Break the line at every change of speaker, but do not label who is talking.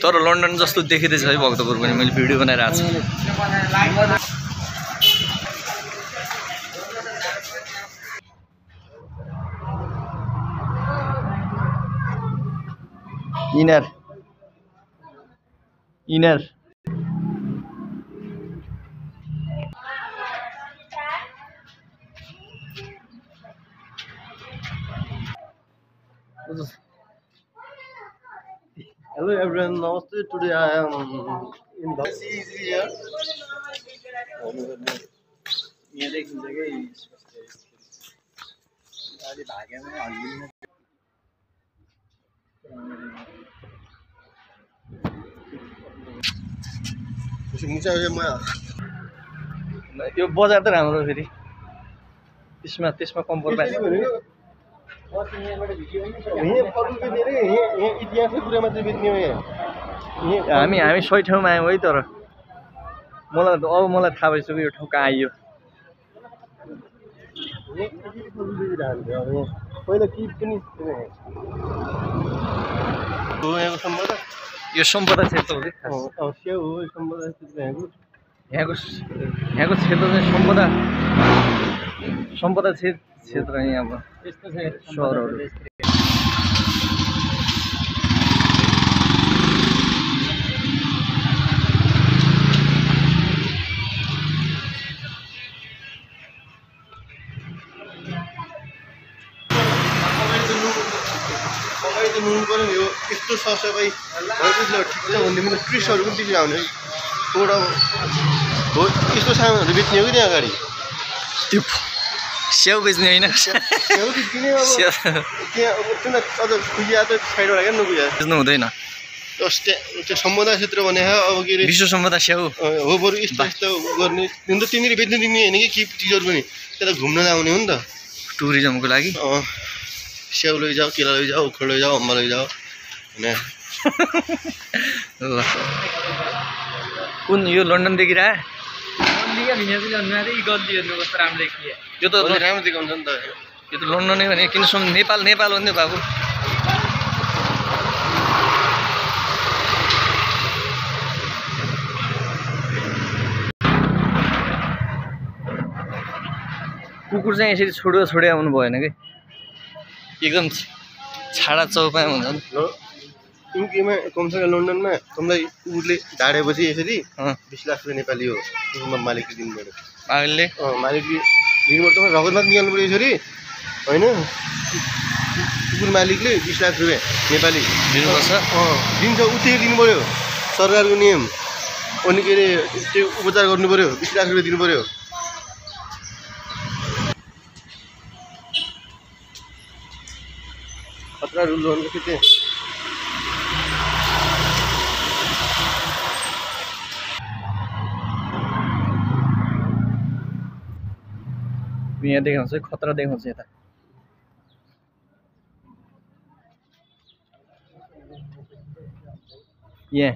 तर लन्डन जस्तो देखिँदैछ है भक्तपुर पनि। मैले भिडियो बनाएर आएको छु। Inner
Hello everyone, namaste. Today I am in the sea here. यहाँ देखिन्छ के गाडी भागेमा हल्लिन्छ।
यो बजार त राम्रो फेरि त्यसमा कम्प्रोमाइज हामी सही ठाउँमा आयौँ है। तर मलाई थाहा भइसक्यो यो ठाउँ कहाँ आइयो। यो सम्पदा क्षेत्र हो कि यहाँको क्षेत्र चाहिँ सम्पदा क्षेत्र यहाँ अब सहरहरू।
यस्तो सरसफाइ ठिक छ भन्ने पनि टुरिस्टहरू पनि त्यसरी आउने एउटा हो। यस्तो सामानहरू बेच्ने हो कि त्यहाँ अगाडि
त्यो स्याउ बेच्ने होइन।
स्याउ बेच्ने अब त्यहाँ अझ खुइया त साइडबाट क्या नपुग्या
बेच्नु हुँदैन।
त्यो सम्पदा क्षेत्र भने अब के अरे
विश्व सम्पदा स्याउ
हो। बरु यस्तो यस्तो गर्ने त तिनीहरू बेच्नु दिने होइन कि चिजहरू पनि त्यता घुम्न आउने हो नि त
टुरिज्मको लागि।
स्याउ लैजाऊ, केला लैजाऊ, उखुड लैजाऊ, अम्बा लैजाऊ होइन।
ल कुन यो लन्डनदेखि आयो? यो त
राम्रो देखाउँछ नि त।
यो त लन्डनै भने किन नेपाल हो नि बाबु। कुकुर चाहिँ यसरी छोडे आउनु भएन कि एकदम छाडा चौपाया हुन्छ नि।
युकेमा कमसेकम लन्डनमा तपाईँलाई कुकुरले ढाडेपछि यसरी 20 लाख रुपियाँ नेपाली हो कुकुरमा मालिकले दिनु पऱ्यो। मालिकले दिनु पर्छ। तपाईँ रगतमा निकाल्नु पऱ्यो यसरी होइन। कुकुर मालिकले 20 लाख रुपियाँ नेपाली
दिनुपर्छ।
दिन्छ उति दिनु पऱ्यो सरकारको नियम। अनि के अरे त्यो उपचार गर्नु पऱ्यो 20 लाख रुपियाँ दिनु पऱ्यो। खतरा रुल गर्नु के
यहाँ देखाउँछ खतरा देखाउँछ यता। यहाँ